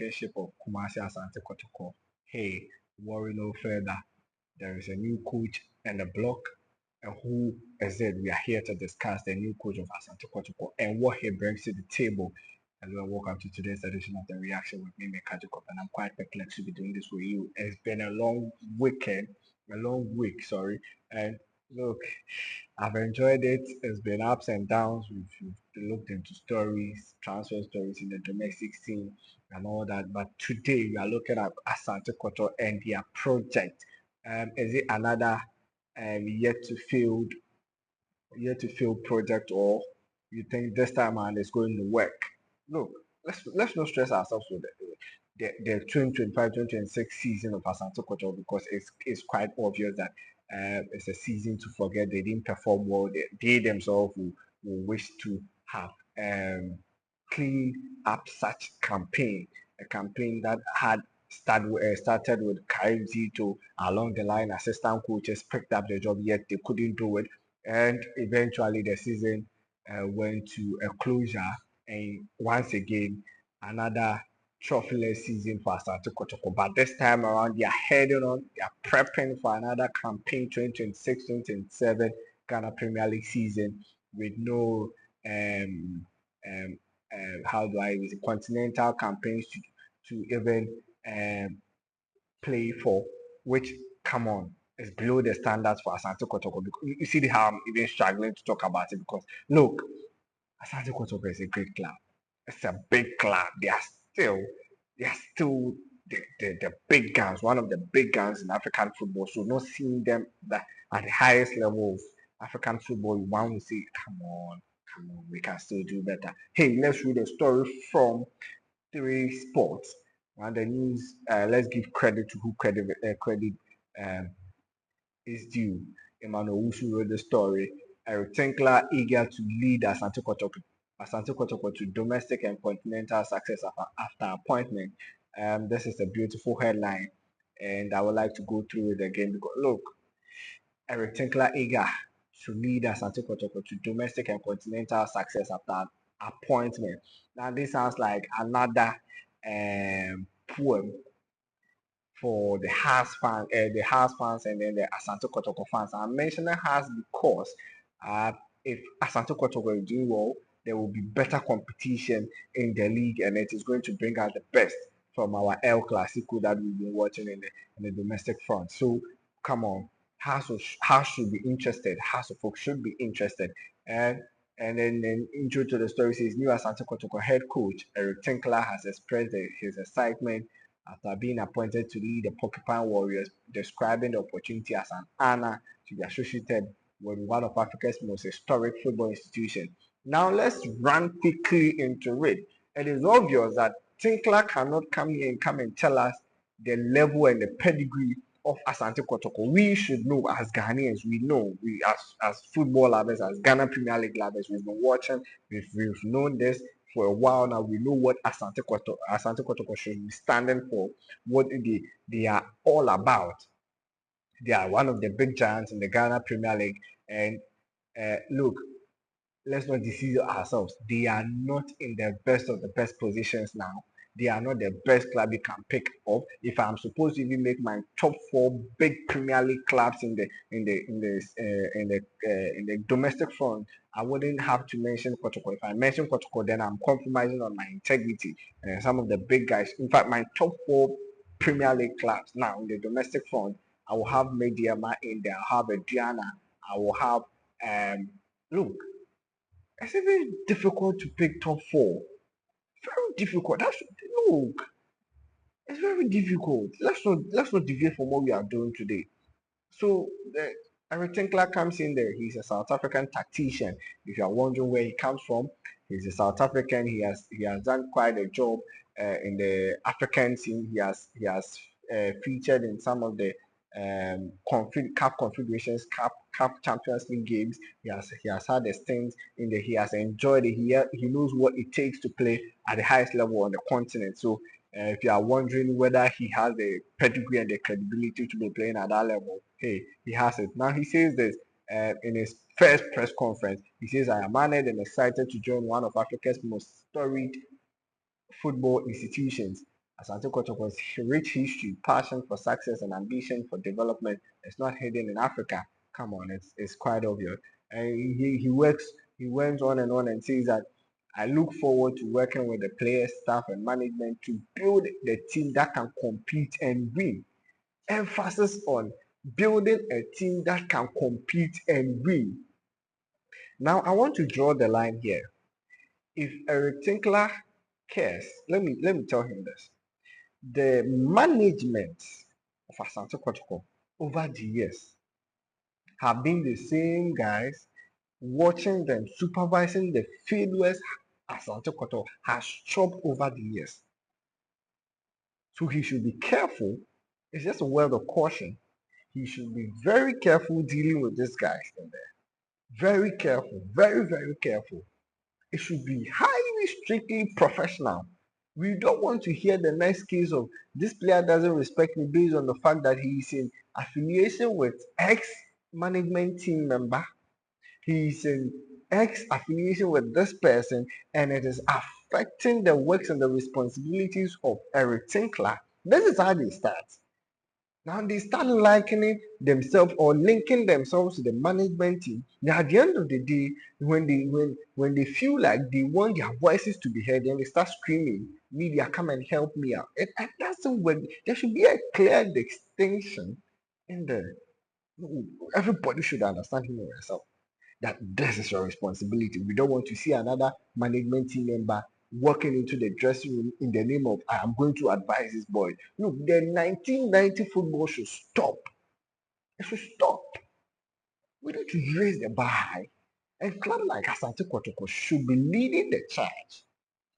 championship of Kumasi Asante Kotoko. Hey, worry no further. There is a new coach and a block. And who is it? We are here to discuss the new coach of Asante Kotoko and what he brings to the table. Hello and welcome to today's edition of The Reaction with me, Mekajikop, and I'm quite perplexed to be doing this with you. It's been a long week, sorry. And look, I've enjoyed it. It's been ups and downs. We've looked into stories, transfer stories in the domestic scene and all that. But today we are looking at Asante Koto and their project. Is it another yet to fail project, or you think this time around it's going to work? Look, let's not stress ourselves with the 2025-2026 season of Asante Koto, because it's quite obvious that it's a season to forget. They didn't perform well. They themselves will wish to have cleaned up such campaign, a campaign that had started with Karim Zito along the line. Assistant coaches picked up the job, yet they couldn't do it, and eventually the season went to a closure. And once again, another trophyless season for Asante Kotoko. But this time around, they are heading on, they are prepping for another campaign 2026-2027 Ghana Premier League season with no um, how do I use it, continental campaigns to even play for, which, come on, is below the standards for Asante Kotoko. Because you see how I'm even struggling to talk about it, because look, Asante Kotoko is a great club. It's a big club. They are still the big guns, one of the big guns in African football. So not seeing them that at the highest level of African football, one will say, come on, we can still do better. Hey, let's read a story from Three Sports. And the news, let's give credit to who credit um, is due. Emmanuel Wusu wrote the story. Eric Tinkler eager to lead Asante Kotoko to domestic and continental success after appointment. This is a beautiful headline, and I would like to go through it again because look, Eric Tinkler eager to lead Asante Kotoko to domestic and continental success after appointment. Now this sounds like another poem for the Hearts fans, and then the Asante Kotoko fans. I'm mentioning Hearts because if Asante Kotoko is doing well, there will be better competition in the league, and it is going to bring out the best from our El Clasico that we've been watching in the domestic front. So come on, Hearts should be interested. Hearts of folk should be interested, and then intro to the story says new Asante Kotoko head coach Eric Tinkler has expressed his excitement after being appointed to lead the Porcupine Warriors, describing the opportunity as an honor to be associated with one of Africa's most historic football institutions. Now let's run quickly into it. It is obvious that Tinkler cannot come here and come and tell us the level and the pedigree of Asante Kotoko. We should know as Ghanaians, we know, we as football lovers, as Ghana Premier League lovers, we've been watching, we've known this for a while now. We know what Asante Kotoko should be standing for, what they are all about. They are one of the big giants in the Ghana Premier League. And look, let's not deceive ourselves. They are not in the best of the best positions now. They are not the best club you can pick up. If I'm supposed to even make my top four big Premier League clubs in the domestic front, I wouldn't have to mention Kotoko. If I mention Kotoko, then I'm compromising on my integrity. Some of the big guys. In fact, my top four Premier League clubs now in the domestic front, I will have Mediama in there. I'll have Adriana. I will have look. It's even difficult to pick top four. Very difficult. Look, it's very difficult. Let's not deviate from what we are doing today. So Eric Tinkler comes in there. He's a South African tactician. If you are wondering where he comes from, he's a South African. He has done quite a job in the African scene. He has featured in some of the cup confederations, cup Champions League games. He has had the stints in the. He has enjoyed it. He knows what it takes to play at the highest level on the continent. So if you are wondering whether he has the pedigree and the credibility to be playing at that level, hey, he has it. Now he says this in his first press conference. He says, "I am honored and excited to join one of Africa's most storied football institutions. Asante Kotoko's rich history, passion for success, and ambition for development is not hidden in Africa. Come on, it's quite obvious. And he went on and on and says that I look forward to working with the players, staff, and management to build the team that can compete and win. Emphasis on building a team that can compete and win. Now, I want to draw the line here. If Eric Tinkler cares, let me tell him this. The management of Asante Kotoko over the years have been the same guys watching them, supervising the failures Asante Kotoko has chopped over the years. So he should be careful. It's just a word of caution. He should be very careful dealing with these guys in there. Very careful, very, very careful. It should be highly strictly professional. We don't want to hear the next case of this player doesn't respect me based on the fact that he is in affiliation with ex management team member. He is in ex affiliation with this person, and it is affecting the works and the responsibilities of Eric Tinkler. This is how they start. Now they start likening themselves or linking themselves to the management team. Now at the end of the day, when they feel like they want their voices to be heard, then they start screaming, "Media, come and help me out!" It doesn't work. There should be a clear distinction in there. Everybody should understand him or herself that this is your responsibility. We don't want to see another management team member walking into the dressing room in the name of I am going to advise this boy. Look, the 1990 football should stop. It should stop. We need to raise the bar high. And club like Asante Kotoko should be leading the charge.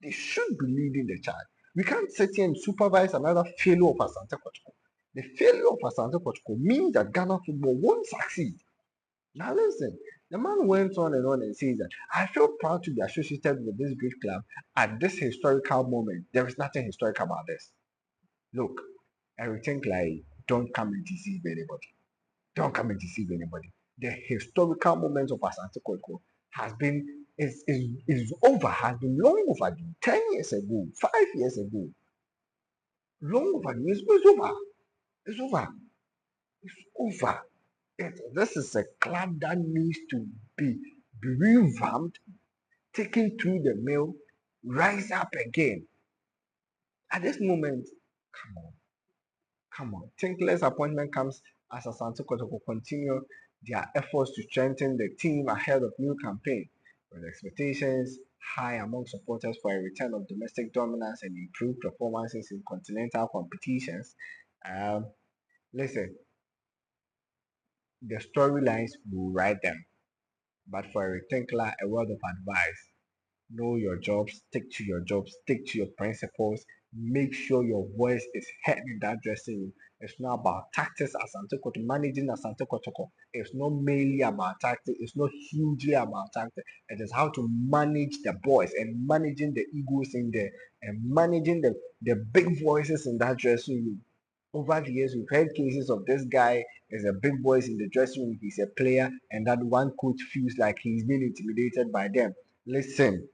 They should be leading the charge. We can't sit here and supervise another failure of Asante Kotoko. The failure of Asante Kotoko means that Ghana football won't succeed. Now listen, the man went on and says that I feel proud to be associated with this great club at this historical moment. There is nothing historical about this. Look, I think like don't come and deceive anybody. Don't come and deceive anybody. The historical moment of Asante Kotoko has been is over, has been long overdue. 10 years ago, 5 years ago, long overdue. It's over. It's over. It's over. This is a club that needs to be revamped, taken through the mill, rise up again. At this moment, come on, come on. Tinkler's appointment comes as Asante Kotoko continue their efforts to strengthen the team ahead of new campaign, with expectations high among supporters for a return of domestic dominance and improved performances in continental competitions. Um, Listen, the storylines will write them. But for a Tinkler, a word of advice: know your job, stick to your principles, make sure your voice is heard in that dressing room. It's not about tactics as Asante managing as Asante Kotoko. It's not mainly about tactics, it's not hugely about tactics. It is how to manage the boys and managing the egos in there and managing the big voices in that dressing room. Over the years, we've heard cases of this guy is a big voice in the dressing room, he's a player, and that one coach feels like he's being intimidated by them. Listen,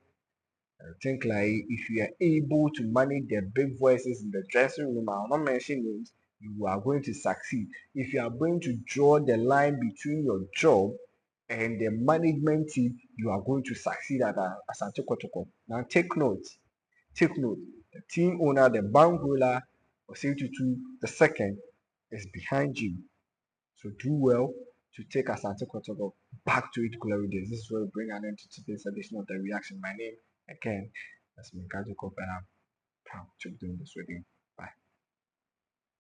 I think like if you are able to manage the big voices in the dressing room, I'll not mention names, you are going to succeed. If you are going to draw the line between your job and the management team, you are going to succeed at Asante Kotoko. Now take note. The team owner, the bank roller, Osei the second, is behind you. So do well to take Asante Kotoko back to its glory days. This is where we bring an end to today's edition of The Reaction. My name, again, is Mikado and I'm proud to be doing this with you.